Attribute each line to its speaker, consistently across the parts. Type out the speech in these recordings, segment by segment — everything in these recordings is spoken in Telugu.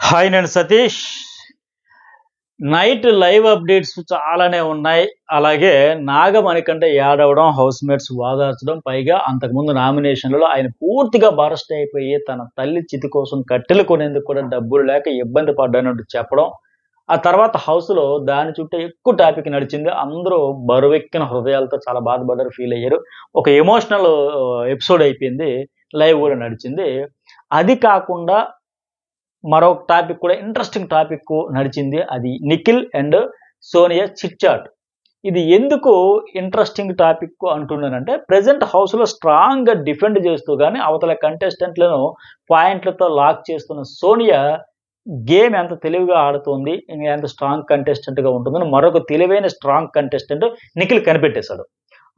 Speaker 1: హాయ్ నేను సతీష్. నైట్ లైవ్ అప్డేట్స్ చాలానే ఉన్నాయి. అలాగే నాగమణికంట ఏడవడం, హౌస్ మేట్స్ వాదార్చడం, పైగా అంతకుముందు నామినేషన్లలో ఆయన పూర్తిగా బరస్ట్ అయిపోయి తన తల్లి చితి కోసం కట్టెలు కొనేందుకు కూడా డబ్బులు లేక ఇబ్బంది పడ్డానంటూ చెప్పడం. ఆ తర్వాత హౌస్లో దాని చుట్టూ ఎక్కువ టాపిక్ నడిచింది. అందరూ బరువెక్కిన హృదయాలతో చాలా బాధపడ్డారు, ఫీల్ అయ్యారు. ఒక ఎమోషనల్ ఎపిసోడ్ అయిపోయింది. లైవ్ కూడా నడిచింది. అది కాకుండా మరొక టాపిక్ కూడా ఇంట్రెస్టింగ్ టాపిక్ నడిచింది. అది Nikhil and Sonia chit chat. ఇది ఎందుకు ఇంట్రెస్టింగ్ టాపిక్ అంటున్నానంటే, ప్రెజెంట్ హౌస్లో స్ట్రాంగ్గా డిఫెండ్ చేస్తూ కానీ అవతల కంటెస్టెంట్లను పాయింట్లతో లాక్ చేస్తున్న సోనియా గేమ్ ఎంత తెలివిగా ఆడుతుంది, ఎంత స్ట్రాంగ్ కంటెస్టెంట్గా ఉంటుందని మరొక తెలివైన స్ట్రాంగ్ కంటెస్టెంట్ నిఖిల్ కనిపెట్టేశాడు.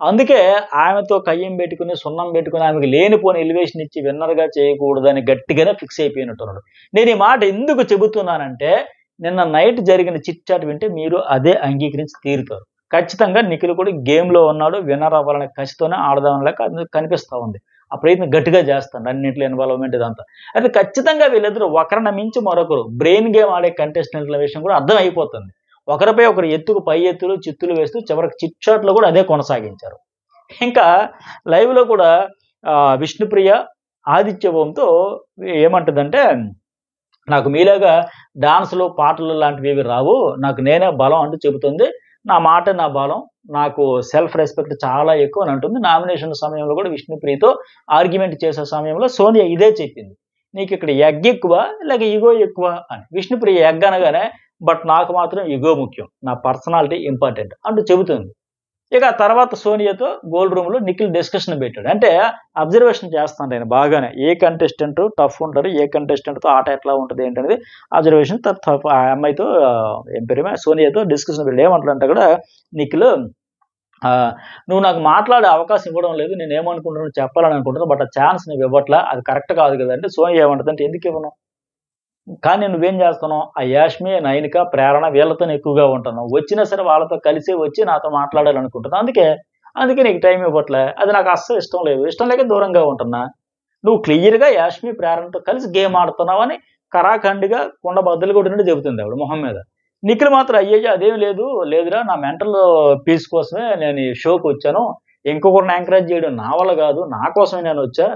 Speaker 1: అందుకే ఆమెతో కయ్యం పెట్టుకుని, సున్నం పెట్టుకుని, ఆమెకు లేనిపోని ఎలివేషన్ ఇచ్చి విన్నర్గా చేయకూడదని గట్టిగానే ఫిక్స్ అయిపోయినట్టున్నాడు. నేను ఈ మాట ఎందుకు చెబుతున్నానంటే, నిన్న నైట్ జరిగిన చిట్ చాట్ వింటే మీరు అదే అంగీకరించి తీరుతారు. ఖచ్చితంగా నిఖిల్ కూడా గేమ్లో ఉన్నాడు, విన్నర్ అవ్వాలనే కసితోనే ఆడదాం లేక అది కనిపిస్తూ ఉంది. ఆ ప్రయత్నం గట్టిగా చేస్తాను, అన్నింటిలో ఇన్వాల్వ్మెంట్ ఇదంతా. అయితే ఖచ్చితంగా వీళ్ళిద్దరూ ఒకరిని మించి మరొకరు బ్రెయిన్ గేమ్ ఆడే కంటెస్టెంట్ల విషయం కూడా అర్థం అయిపోతుంది. ఒకరిపై ఒకరు ఎత్తుకు పై ఎత్తులు, చిత్తులు వేస్తూ చివరికి చిట్ చాట్లో కూడా అదే కొనసాగించారు. ఇంకా లైవ్లో కూడా విష్ణుప్రియ ఆదిత్య ఓంతో ఏమంటుందంటే, నాకు మీలాగా డాన్సులు, పాటలు లాంటివి ఏవి రావు, నాకు నేనే బలం అంటూ చెబుతుంది. నా మాట నా బలం, నాకు సెల్ఫ్ రెస్పెక్ట్ చాలా ఎక్కువ అని అంటుంది. నామినేషన్ సమయంలో కూడా విష్ణుప్రియతో ఆర్గ్యుమెంట్ చేసే సమయంలో సోనియా ఇదే చెప్పింది. నీకు ఇక్కడ ఎగ్ ఎక్కువ లేక ఈగో ఎక్కువ అని. విష్ణుప్రియ ఎగ్ అనగానే, బట్ నాకు మాత్రం ఈగో ముఖ్యం, నా పర్సనాలిటీ ఇంపార్టెంట్ అంటూ చెబుతుంది. ఇక ఆ తర్వాత సోనియాతో గోల్డ్ రూమ్లో నిఖిల్ డిస్కషన్ పెట్టాడు. అంటే అబ్జర్వేషన్ చేస్తాను నేను బాగానే, ఏ కంటెస్టెంట్ టఫ్ ఉంటారు, ఏ కంటెస్టెంట్తో ఆట ఎట్లా ఉంటుంది ఏంటనేది అబ్జర్వేషన్. ఆ అమ్మాయితో ఏం పేరు సోనియాతో డిస్కషన్ పెట్టాడు. ఏమంటాడంటే కూడా నిఖిల్, నువ్వు నాకు మాట్లాడే అవకాశం ఇవ్వడం లేదు, నేను ఏమనుకుంటున్నాను చెప్పాలని అనుకుంటున్నాను, బట్ ఆ ఛాన్స్ నువ్వు ఇవ్వట్లా, అది కరెక్ట్ కాదు కదంటే సోనియా ఏమంటుందంటే, ఎందుకు ఇవ్వను, కానీ నువ్వేం చేస్తున్నావు, ఆ యాష్మి, నైనిక, ప్రేరణ వీళ్ళతో ఎక్కువగా ఉంటున్నావు, వచ్చినా సరే వాళ్ళతో కలిసి వచ్చి నాతో మాట్లాడాలనుకుంటున్నావు, అందుకే నీకు టైం ఇవ్వట్లే, అది నాకు అస్సలు ఇష్టం లేదు, ఇష్టం లేక దూరంగా ఉంటున్నా. నువ్వు క్లియర్గా యాష్మి, ప్రేరణతో కలిసి గేమ్ ఆడుతున్నావు అని కరాఖండిగా కుండ బద్దలు కొట్టినట్టు చెబుతుంది ఆవిడ మొహం మీద. నిఖిల్ మాత్రం అయ్యయ్యో అదేం లేదురా, నా మెంటల్ పీస్ కోసమే నేను ఈ షోకి వచ్చాను, ఇంకొకరిని ఎంకరేజ్ చేయడం నా వల్ల కాదు, నా కోసమే నేను వచ్చా.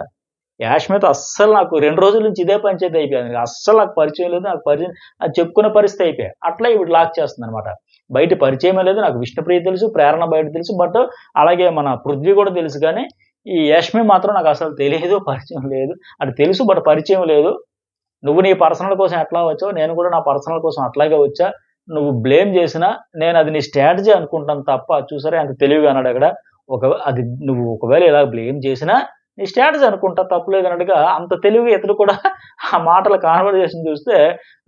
Speaker 1: యాష్మితో అస్సలు నాకు 2 రోజుల నుంచి ఇదే పంచాయతీ అయిపోయింది, అస్సలు నాకు పరిచయం లేదు, నాకు పరిచయం అది చెప్పుకునే పరిస్థితి అయిపోయాయి. అట్లా ఇప్పుడు లాక్ చేస్తుంది అనమాట. బయట పరిచయమే లేదు, నాకు విష్ణుప్రియ తెలుసు, ప్రేరణ బయట తెలుసు, బట్ అలాగే మన పృథ్వీ కూడా తెలుసు, కానీ ఈ యాష్మి మాత్రం నాకు అసలు తెలియదు, పరిచయం లేదు. అది తెలుసు బట్ పరిచయం లేదు. నువ్వు నీ పర్సనల్ కోసం ఎట్లా వచ్చావు, నేను కూడా నా పర్సనల్ కోసం అట్లాగే వచ్చా. నువ్వు బ్లేమ్ చేసినా నేను అది నీ స్ట్రాటజీ అనుకుంటాను తప్ప, చూసారా ఎంత తెలివిగా అన్నాడు అక్కడ. అది నువ్వు ఒకవేళ ఇలా బ్లేమ్ చేసినా నీ స్టేటస్ అనుకుంటా, తప్పులేదు అన్నట్టుగా అంత తెలివిగా ఇతడు కూడా ఆ మాటల కాన్వర్జేషన్ చూస్తే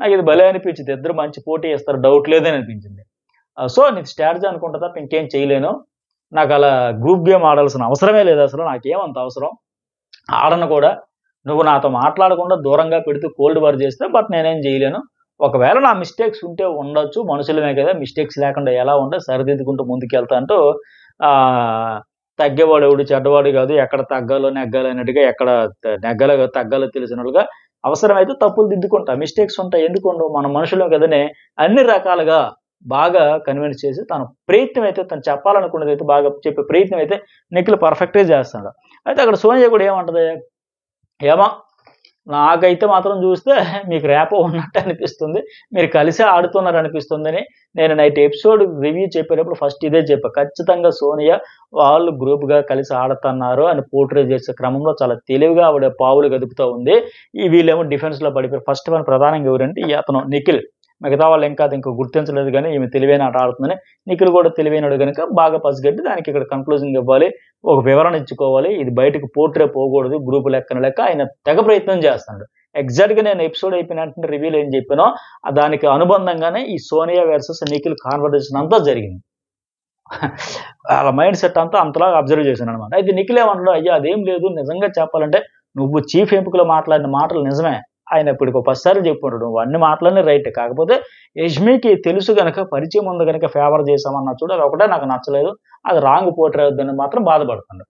Speaker 1: నాకు ఇది భలే అనిపించింది. ఇద్దరు మంచి పోటీ ఇస్తారు, డౌట్ లేదని అనిపించింది. సో నీ స్ట్రాటజీ అనుకుంటా తప్ప ఇంకేం చేయలేను, నాకు అలా గ్రూప్ గేమ్ ఆడాల్సిన అవసరమే లేదు, అసలు నాకేమంత అవసరం, ఆడను కూడా. నువ్వు నాతో మాట్లాడకుండా దూరంగా పెడుతూ కోల్డ్ వార్ చేస్తే, బట్ నేనేం చేయలేను. ఒకవేళ నా మిస్టేక్స్ ఉంటే ఉండొచ్చు, మనుషులమే కదా, మిస్టేక్స్ లేకుండా ఎలా ఉంటే సరిదిద్దుకుంటూ ముందుకెళ్తా అంటూ తగ్గేవాడు ఎవడు చెడ్డవాడు కాదు, ఎక్కడ తగ్గాలో నెగ్గాలో అన్నట్టుగా, ఎక్కడ నెగ్గాలో తగ్గాలో తెలిసినట్టుగా అవసరమైతే తప్పులు దిద్దుకుంటా, మిస్టేక్స్ ఉంటాయి, ఎందుకు మన మనుషులు కదనే అన్ని రకాలుగా బాగా కన్విన్స్ చేసి తన ప్రయత్నం అయితే, తను చెప్పాలనుకున్నది అయితే బాగా చెప్పే ప్రయత్నం అయితే నిఖిల్ పర్ఫెక్ట్గా చేస్తాడు. అయితే అక్కడ సోనియా కూడా ఏమంటది, ఏమో నాకైతే మాత్రం చూస్తే మీకు రేపో ఉన్నట్టు అనిపిస్తుంది, మీరు కలిసే ఆడుతున్నారు అనిపిస్తుందని. నేను నైట్ ఎపిసోడ్ రివ్యూ చెప్పేటప్పుడు ఫస్ట్ ఇదే చెప్పా, ఖచ్చితంగా సోనియా వాళ్ళు గ్రూప్గా కలిసి ఆడుతున్నారు అని పోర్ట్రే చేసే క్రమంలో చాలా తెలివిగా ఆవిడ పావులు గదుపుతూ ఉంది. వీళ్ళేమో డిఫెన్స్లో పడిపోయి ఫస్ట్ వన్ ప్రధానంగా ఎవరంటే అతను నిఖిల్, మిగతా వాళ్ళు ఇంకా గుర్తించలేదు, కానీ ఈమె తెలివైన ఆట ఆడుతుందని. నిఖిల్ కూడా తెలివైనడు కనుక బాగా పసిగట్టి దానికి ఇక్కడ కన్క్లూజన్ ఇవ్వాలి, ఒక వివరణ ఇచ్చుకోవాలి, ఇది బయటకు పోర్ట్రే పోకూడదు, గ్రూప్ లెక్కన లెక్క ఆయన తెగ ప్రయత్నం చేస్తున్నాడు. ఎగ్జాక్ట్గా నేను ఎపిసోడ్ అయిపోయిన వెంటనే రివ్యూలో ఏం చెప్పానో దానికి అనుబంధంగానే ఈ సోనియా వర్సెస్ నిఖిల్ కాన్వర్జేషన్ అంతా జరిగింది. వాళ్ళ మైండ్ సెట్ అంతా అంతలా అబ్జర్వ్ చేశాను అనమాట. అయితే నిఖిల్ ఏమంటాడు, అయ్యా అదేం లేదు, నిజంగా చెప్పాలంటే నువ్వు చీఫ్ ఎంపికలో మాట్లాడిన మాటలు నిజమే, ఆయన ఇప్పుడు ఒక 10 సార్లు చెప్పుకుంటాడు, నువ్వు అన్ని మాటలన్నీ రైట్, కాకపోతే యష్మికి తెలుసు కనుక, పరిచయం ఉంది కనుక ఫేవర్ చేశామన్నా చూడు, అది ఒకటే నాకు నచ్చలేదు, అది రాంగ్ పోర్ట్రే అవుతుందని మాత్రం బాధపడుతున్నాడు.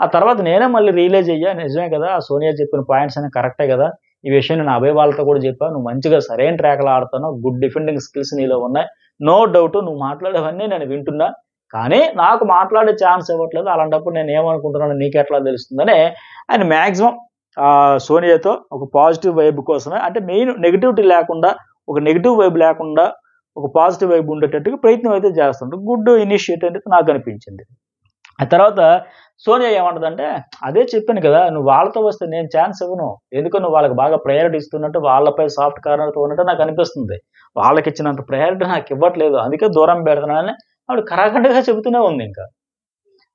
Speaker 1: ఆ తర్వాత నేనే మళ్ళీ రియలైజ్ అయ్యా, నిజమే కదా, ఆ సోనియా చెప్పిన పాయింట్స్ అన్ని కరెక్టే కదా, ఈ విషయం నేను అభయ్ వాళ్ళతో కూడా చెప్పాను. నువ్వు మంచిగా సరైన ట్రాక్‌లో ఆడుతున్నావు. గుడ్ డిఫెండింగ్ స్కిల్స్ నీలో ఉన్నాయి. నో డౌట్ నువ్వు మాట్లాడేవన్నీ నేను వింటున్నా. కానీ నాకు మాట్లాడే ఛాన్స్ ఇవ్వట్లేదు. అలాంటప్పుడు నేను ఏమనుకుంటున్నానో నీకెట్లా తెలుస్తుందని ఆయన మాక్సిమం సోనియాతో ఒక పాజిటివ్ వైబ్ కోసమే, అంటే మెయిన్ నెగటివిటీ లేకుండా, ఒక నెగటివ్ వైబ్ లేకుండా ఒక పాజిటివ్ వైబ్ ఉండేటట్టుగా ప్రయత్నం అయితే చేస్తుంటాడు. గుడ్ ఇనిషియేటివ్ అయితే నాకు అనిపించింది. ఆ తర్వాత సోనియా ఏమంటదంటే, అదే చెప్పాను కదా, నువ్వు వాళ్ళతో వస్తే నేను ఛాన్స్ ఇవ్వను. ఎందుకో నువ్వు వాళ్ళకి బాగా ప్రయారిటీ ఇస్తున్నట్టు, వాళ్ళపై సాఫ్ట్ కార్నర్‌తో ఉన్నట్టు నాకు అనిపిస్తుంది. వాళ్ళకి ఇచ్చినంత ప్రయారిటీ నాకు ఇవ్వట్లేదు. అందుకే దూరం పెడుతున్నానని ఆవిడ కరాఖండిగా చెబుతూనే ఉంది ఇంకా.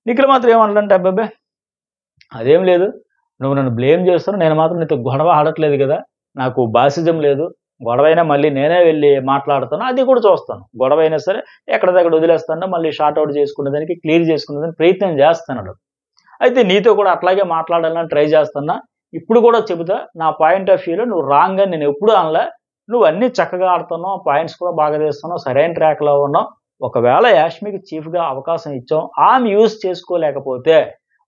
Speaker 1: నిఖిల్ మాత్రం ఏమంటాడంటే, అబ్బబ్బే! అదేం లేదు. నువ్వు నన్ను బ్లేమ్ చేస్తున్నావు. నేను మాత్రం నీతో గొడవ ఆడట్లేదు కదా! నాకు బాసిజం లేదు. గొడవైనా మళ్ళీ నేనే వెళ్లి మాట్లాడతాను. అది కూడా చూస్తాను. గొడవైనా సరే ఎక్కడిదక్కడ వదిలేస్తాను. మళ్ళీ షార్ట్ ఔట్ చేసుకునేదానికి, క్లియర్ చేసుకునేదానికి ప్రయత్నం చేస్తున్నాడు. అయితే నీతో కూడా అట్లాగే మాట్లాడాలని ట్రై చేస్తున్నా. ఇప్పుడు కూడా చెబుతా, నా పాయింట్ ఆఫ్ వ్యూలో నువ్వు రాంగ్ అని నేను ఎప్పుడూ అనలే. నువ్వు అన్నీ చక్కగా ఆడుతున్నావు. పాయింట్స్ కూడా బాగా తీస్తున్నావు. సరైన ట్రాక్‌లో ఉన్నావు. ఒకవేళ యాష్మికి చీఫ్‌గా అవకాశం ఇచ్చాం. ఆమె యూజ్ చేసుకోలేకపోతే,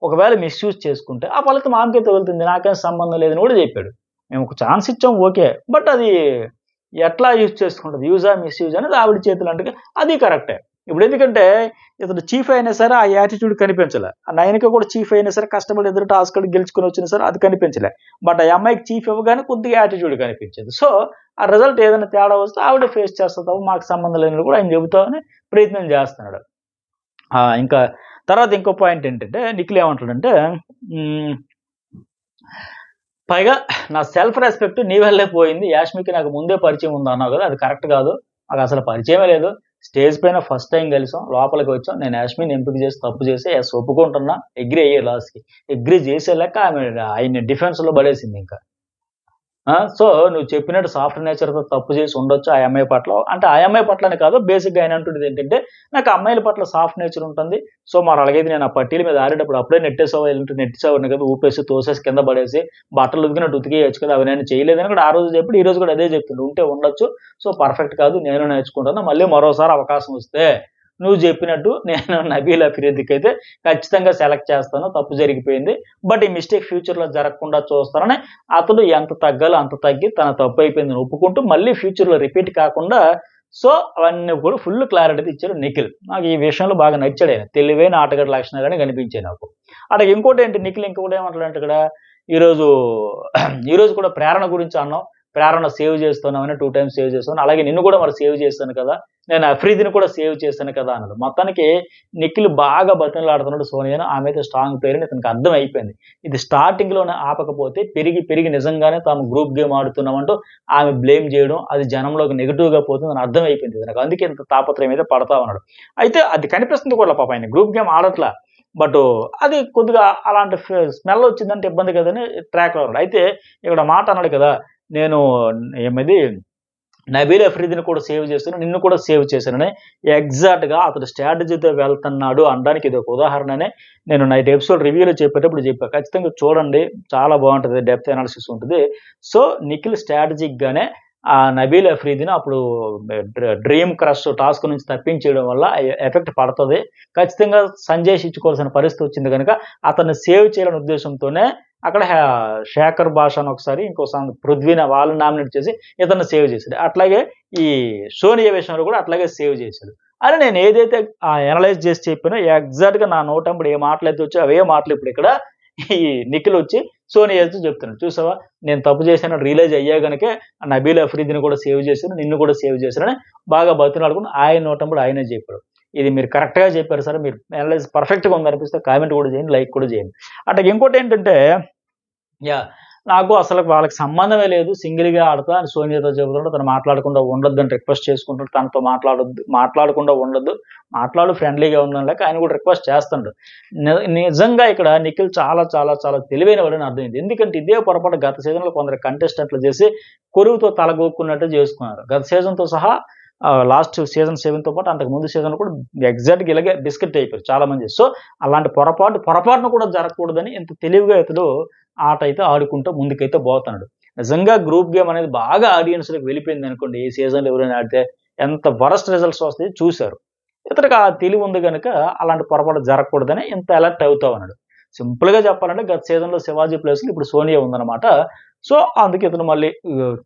Speaker 1: ఒకవేళ మిస్‌యూజ్ చేసుకుంటే ఆ ఫలితం ఆమెకే తగులుతుంది. నాకేం సంబంధం లేదని కూడా చెప్పాడు. మేము ఒక ఛాన్స్ ఇచ్చాం ఓకే. బట్ అది ఎట్లా యూజ్ చేసుకుంటది? యూజా, మిస్‌యూజ్ అనేది ఆవిడ చేతులు అంటగా అది కరెక్టే. ఇప్పుడు ఎందుకంటే ఇతను చీఫ్ అయినా సరే ఆ యాటిట్యూడ్ కనిపించలే. నయనిక కూడా చీఫ్ అయినా సరే కష్టపడి ఎదురు టాస్క్ గెలుచుకొని వచ్చినా సరే అది కనిపించలే. బట్ ఆ అమ్మాయికి చీఫ్ ఇవ్వగానే కొద్దిగా యాటిట్యూడ్ కనిపించేది. సో ఆ రిజల్ట్ ఏదైనా తేడా వస్తే ఆవిడ ఫేస్ చేస్తది. మాకు సంబంధం లేదని కూడా ఆయన చెబుతామని ప్రయత్నం చేస్తున్నాడు. ఇంకా తర్వాత ఇంకో పాయింట్ ఏంటంటే, నిఖిల్ ఏమంటాడంటే, పైగా నా సెల్ఫ్ రెస్పెక్ట్ నీ వల్లే పోయింది. యాష్మికి నాకు ముందే పరిచయం ఉంది అన్నావు కదా, అది కరెక్ట్ కాదు. నాకు అసలు పరిచయమే లేదు. స్టేజ్ పైన ఫస్ట్ టైం కలిసాం, లోపలికి వచ్చాం. నేను యాష్మిని ఎంపిక చేసి తప్పు చేసి ఒప్పుకుంటున్నా, అగ్రి అయ్యే లాస్ట్‌కి. అగ్రి చేసే లెక్క ఆమె ఆయన్ని డిఫెన్స్‌లో పడేసింది ఇంకా. సో నువ్వు చెప్పినట్టు సాఫ్ట్ నేచర్‌తో తప్పు చేసి ఉండొచ్చు ఆ అమ్మాయి పట్ల. అంటే ఆ అమ్మాయి పట్లనే కాదు, బేసిక్‌గా ఆయన అంటుండేది ఏంటంటే, నాకు అమ్మాయిల పట్ల సాఫ్ట్ నేచర్ ఉంటుంది. సో మరి అలాగైతే నేను ఆ పట్టీల మీద ఆడేటప్పుడు అప్పుడే నెట్టేసేవాడిని కదా, ఊపేసి తోసేసి కింద పడేసి బట్టలు ఉతికినట్టు ఉతికేయొచ్చు కదా, అవి నేను చేయలేదని కూడా ఆ రోజు చెప్పి, ఈ రోజు కూడా అదే చెప్తుండు. ఉంటే ఉండొచ్చు. సో పర్ఫెక్ట్ కాదు, నేను నేర్చుకుంటాను. మళ్ళీ మరోసారి అవకాశం వస్తే నువ్వు చెప్పినట్టు నేను నబీల్ అఫ్రీదికి అయితే ఖచ్చితంగా సెలెక్ట్ చేస్తాను. తప్పు జరిగిపోయింది. బట్ ఈ మిస్టేక్ ఫ్యూచర్‌లో జరగకుండా చూస్తానని అతడు ఎంత తగ్గాలో అంత తగ్గి తన తప్పు అయిపోయిందని ఒప్పుకుంటూ మళ్ళీ ఫ్యూచర్‌లో రిపీట్ కాకుండా, సో అవన్నీ కూడా ఫుల్ క్లారిటీ ఇచ్చాడు నిఖిల్. నాకు ఈ విషయంలో బాగా నచ్చాడు ఆయన. తెలివైన ఆటగాడి లక్షణాలుగానే కనిపించాయి నాకు. అట్లాగే ఇంకోటి నిఖిల్ ఇంకొకటి ఏమంటాడంటే ఇక్కడ, ఈరోజు కూడా ప్రేరణ గురించి అన్నావు. ప్రేరణ సేవ్ చేస్తున్నామని 2 టైమ్స్ సేవ్ చేస్తాను. అలాగే నిన్ను కూడా మరి సేవ్ చేశాను కదా, నేను అఫ్రీదిని కూడా సేవ్ చేశాను కదా అన్నాడు. మొత్తానికి నిఖిల్ బాగా బతిమలాడుతున్నాడు సోనియాను. ఆమె అయితే స్ట్రాంగ్ ప్లేయర్ అని ఇతనికి అర్థం అయిపోయింది. ఇది స్టార్టింగ్‌లోనే ఆపకపోతే పెరిగి నిజంగానే తాము గ్రూప్ గేమ్ ఆడుతున్నామంటూ ఆమె బ్లేమ్ చేయడం, అది జనంలోకి నెగెటివ్‌గా పోతుందని అర్థం అయిపోయింది నాకు. అందుకే ఇంత తాపత్రయం అయితే పడతా ఉన్నాడు. అయితే అది కనిపిస్తుంది కూడా పాపం, ఆయన గ్రూప్ గేమ్ ఆడట్లా. బట్ అది కొద్దిగా అలాంటి స్మెల్ వచ్చిందంటే ఇబ్బంది కదని ట్రాక్‌లో ఉన్నాడు. అయితే ఇక్కడ మాట అన్నాడు కదా, నేను నబీల్ అఫ్రీదిని కూడా సేవ్ చేశాను, నిన్ను కూడా సేవ్ చేశానని ఎగ్జాక్ట్‌గా అతడు స్ట్రాటజీతో వెళ్తున్నాడు అనడానికి ఇది ఒక ఉదాహరణనే నేను నైట్ ఎపిసోడ్ రివ్యూలో చెప్పేటప్పుడు చెప్పా. ఖచ్చితంగా చూడండి, చాలా బాగుంటది, డెప్త్ అనాలిసిస్ ఉంటుంది. సో నిఖిల్ స్ట్రాటజిక్‌గానే నబీల్ అఫ్రీదిని అప్పుడు డ్రీమ్ క్రష్ టాస్క్ నుంచి తప్పించేయడం వల్ల ఎఫెక్ట్ పడతది. ఖచ్చితంగా సంజయ్ ఇచ్చుకోవాల్సిన పరిస్థితి వచ్చింది కనుక అతన్ని సేవ్ చేయాలనే ఉద్దేశంతోనే అక్కడ శేఖర్ భాషను ఒకసారి, ఇంకోసారి పృథ్వీని వాళ్ళని నామినేట్ చేసి ఇతన్ని సేవ్ చేశాడు. అట్లాగే ఈ సోనియా విషయంలో కూడా అట్లాగే సేవ్ చేశాడు. అని నేను ఏదైతే అనలైజ్ చేసి చెప్పానో ఎగ్జాక్ట్‌గా నా నోటంబడి ఏ మాటలైతే వచ్చాయో అవే మాటలు ఇప్పుడు ఇక్కడ ఈ నిఖిల్ వచ్చి సోనియాతో చెప్తున్నాడు. చూసావా, నేను తప్పు చేశానని రియలైజ్ అయ్యా గనుకే నబీల్ అఫ్రీదిని కూడా సేవ్ చేశాను, నిన్ను కూడా సేవ్ చేశానని బాగా బతిమలాడుకుని ఆయన నోటంబడి ఆయనే చెప్పాడు. ఇది మీరు కరెక్ట్‌గా చెప్పారు సార్. మీరు అనలైజ్ పర్ఫెక్ట్‌గా ఉందనిపిస్తే కామెంట్ కూడా చేయండి, లైక్ కూడా చేయండి. అట్లా ఇంకోటి ఏంటంటే, నాకు అసలు వాళ్ళకి సంబంధమే లేదు, సింగిల్‌గా ఆడతా అని సోనియాతో చెబుతున్నాడు. తను మాట్లాడకుండా ఉండొద్దని రిక్వెస్ట్ చేసుకుంటాడు. తనతో మాట్లాడకుండా ఉండొద్దు, మాట్లాడు, ఫ్రెండ్లీగా ఉందని లేక ఆయన కూడా రిక్వెస్ట్ చేస్తున్నాడు. నిజంగా ఇక్కడ నిఖిల్ చాలా చాలా చాలా తెలివైన వాడని అర్థమైంది. ఎందుకంటే ఇదే పొరపాటు గత సీజన్‌లో కొందరు కంటెస్టెంట్లు చేసి కొరువుతో తలగొక్కున్నట్టు చేసుకున్నారు. గత సీజన్‌తో సహా లాస్ట్ సీజన్ 7తో పాటు అంతకు ముందు సీజన్ కూడా ఎగ్జాక్ట్‌గా ఇలాగే బిస్కెట్ అయిపోయారు చాలా మంది. సో అలాంటి పొరపాటును కూడా జరగకూడదని ఇంత తెలివిగా ఇతడు ఆట అయితే ఆడుకుంటూ ముందుకైతే పోతున్నాడు. నిజంగా గ్రూప్ గేమ్ అనేది బాగా ఆడియన్స్‌లోకి వెళ్ళిపోయింది అనుకోండి, ఈ సీజన్‌లో ఎవరైనా ఆడితే ఎంత వరస్ట్ రిజల్ట్స్ వస్తాయో చూశారు. ఇతనికి ఆ తెలివి ఉంది గనుక అలాంటి పొరపాటు జరగకూడదని ఇంత అలర్ట్ అవుతా ఉన్నాడు. సింపుల్‌గా చెప్పాలంటే గత సీజన్‌లో శివాజీ ప్లేస్‌లో ఇప్పుడు సోనియా ఉందన్నమాట. సో అందుకే ఇతను మళ్ళీ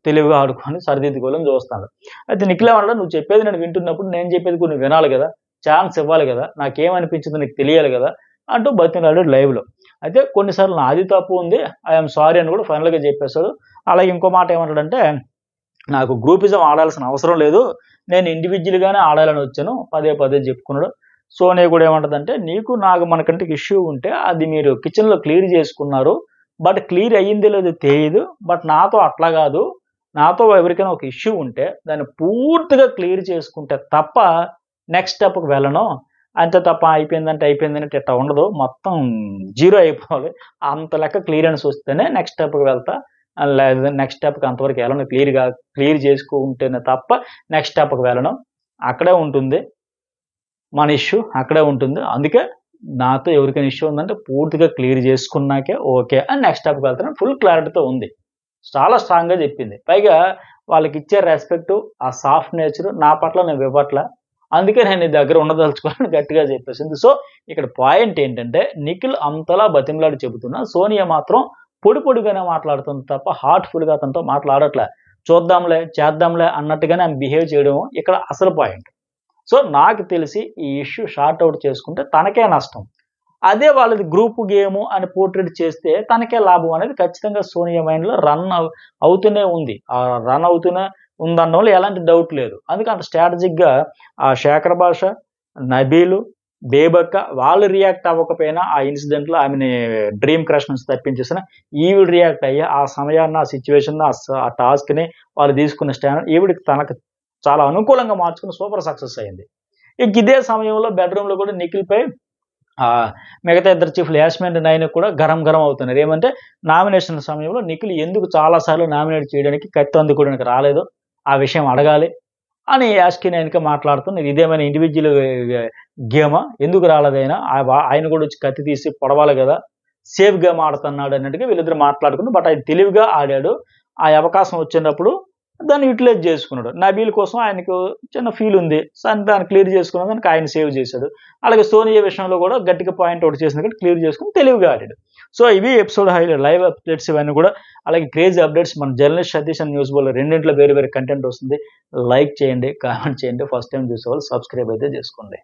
Speaker 1: తెలివిగా ఆడుకొని సరిదిద్దుకోవాలని చూస్తాడు. అయితే నిఖిల్ ఏమన్నాడు, నువ్వు చెప్పేది నేను వింటున్నప్పుడు నేను చెప్పేది కొన్ని వినాలి కదా, ఛాన్స్ ఇవ్వాలి కదా, నాకేమనిపించిందో నీకు తెలియాలి కదా అంటూ బతిమలాడాడు లైవ్లో. అయితే కొన్నిసార్లు నాది తప్పు ఉంది, ఐఎమ్ సారీ అని కూడా ఫైనల్గా చెప్పేశాడు. అలాగే ఇంకో మాట ఏమంటాడంటే, నాకు గ్రూపిజం ఆడాల్సిన అవసరం లేదు, నేను ఇండివిజువల్గానే ఆడాలని వచ్చాను పదే పదే చెప్పుకున్నాడు. సోనియా కూడా ఏమంటదంటే, నీకు నాకు మనకంటే ఇష్యూ ఉంటే అది మీరు కిచెన్లో క్లియర్ చేసుకున్నారు, బట్ క్లియర్ అయ్యిందో లేదో తెలియదు, బట్ నాతో అట్లా కాదు, నాతో ఎవరికైనా ఒక ఇష్యూ ఉంటే దాన్ని పూర్తిగా క్లియర్ చేసుకుంటే తప్ప నెక్స్ట్ స్టెప్కి వెళ్ళను, అంతే తప్ప అయిపోయిందంటే అయిపోయిందంటే ఇట్లా ఉండదు, మొత్తం జీరో అయిపోవాలి, అంత లెక్క క్లియరెన్స్ వస్తేనే నెక్స్ట్ స్టెప్కి వెళ్తా, లేదా నెక్స్ట్ స్టెప్కి అంతవరకు వెళ్ళను, క్లియర్ చేసుకుంటేనే తప్ప నెక్స్ట్ స్టెప్కి వెళ్ళను, అక్కడే ఉంటుంది మన ఇష్యూ, అక్కడే ఉంటుంది, అందుకే నాతో ఎవరికైనా ఇష్యూ ఉందంటే పూర్తిగా క్లియర్ చేసుకున్నాకే ఓకే అని నెక్స్ట్ స్టెప్కి వెళ్తాను, ఫుల్ క్లారిటీతో ఉంది, చాలా స్ట్రాంగ్గా చెప్పింది. పైగా వాళ్ళకి ఇచ్చే రెస్పెక్ట్, ఆ సాఫ్ట్ నేచర్ నా పట్ల నేను ఇవ్వట్ల, అందుకే నేను నీ దగ్గర ఉండదలుచుకోవాలని గట్టిగా చెప్పేసింది. సో ఇక్కడ పాయింట్ ఏంటంటే, నిఖిల్ అంతలా బతిమలాడి చెబుతున్నా సోనియా మాత్రం పొడి పొడిగానే మాట్లాడుతుంది తప్ప హార్ట్ఫుల్గా అతనితో మాట్లాడట్లే, చూద్దాంలే చేద్దాంలే అన్నట్టుగానే ఆమె బిహేవ్ చేయడం ఇక్కడ అసలు పాయింట్. సో నాకు తెలిసి ఈ ఇష్యూ షార్ట్ అవుట్ చేసుకుంటే తనకే నష్టం, అదే వాళ్ళది గ్రూప్ గేమ్ అని పోర్ట్రేట్ చేస్తే తనకే లాభం అనేది ఖచ్చితంగా సోనియా మైండ్లో అవుతూనే ఉంది, ఆ రన్ అవుతూనే ఉందన్నోళ్ళు ఎలాంటి డౌట్ లేదు. అందుకే అంత స్ట్రాటజిక్గా ఆ శేఖర్ భాష, నబీలు, బేబక్క వాళ్ళు రియాక్ట్ అవ్వకపోయినా ఆ ఇన్సిడెంట్లో ఆమెని డ్రీమ్ క్రష్ నుంచి తప్పించేసిన ఈవిడ రియాక్ట్ అయ్యి ఆ సమయాన్ని, ఆ సిచ్యువేషన్, ఆ టాస్క్ని వాళ్ళు తీసుకున్న స్టాండ్ ఈవిడికి తనకు చాలా అనుకూలంగా మార్చుకుని సూపర్ సక్సెస్ అయింది. ఇంక ఇదే సమయంలో బెడ్రూమ్లో కూడా నిఖిల్పై మిగతా ఇద్దరు చీఫ్లు యాస్మిన్ నైన్ కూడా గరం అవుతున్నారు. ఏమంటే నామినేషన్ సమయంలో నిఖిల్ ఎందుకు చాలాసార్లు నామినేట్ చేయడానికి కత్తి అందుకోవడానికి రాలేదు, ఆ విషయం అడగాలి అని యాస్కి నైన్కి మాట్లాడుతున్నారు. ఇదేమైనా ఇండివిజువల్ గేమా, ఎందుకు రాలేదైనా, ఆయన కూడా వచ్చి కత్తి తీసి పొడవాలి కదా, సేఫ్ గేమ్ ఆడుతున్నాడు అన్నట్టుగా వీళ్ళిద్దరు మాట్లాడుకున్నారు. బట్ ఆయన తెలివిగా ఆడాడు, ఆ అవకాశం వచ్చినప్పుడు దాన్ని యూటిలైజ్ చేసుకున్నాడు. నబీల్ కోసం ఆయనకు చిన్న ఫీల్ ఉంది, దాన్ని క్లియర్ చేసుకున్నాడు, దానికి ఆయన సేవ్ చేశాడు. అలాగే సోనియా విషయంలో కూడా గట్టిగా పాయింట్ అవుట్ చేసిన కాబట్టి క్లియర్ చేసుకుని తెలివిగా ఆడాడు. సో ఇవి ఎపిసోడ్ లైవ్ అప్డేట్స్ ఇవన్నీ కూడా. అలాగే క్రేజీ అప్డేట్స్ మన జర్నలిస్ట్ సతీష్ అండ్ న్యూస్ బోల్ రెండింటిలో వేరే వేరే కంటెంట్ వస్తుంది. లైక్ చేయండి, కామెంట్ చేయండి, ఫస్ట్ టైం చూసేవాళ్ళు సబ్స్క్రైబ్ అయితే చేసుకోండి.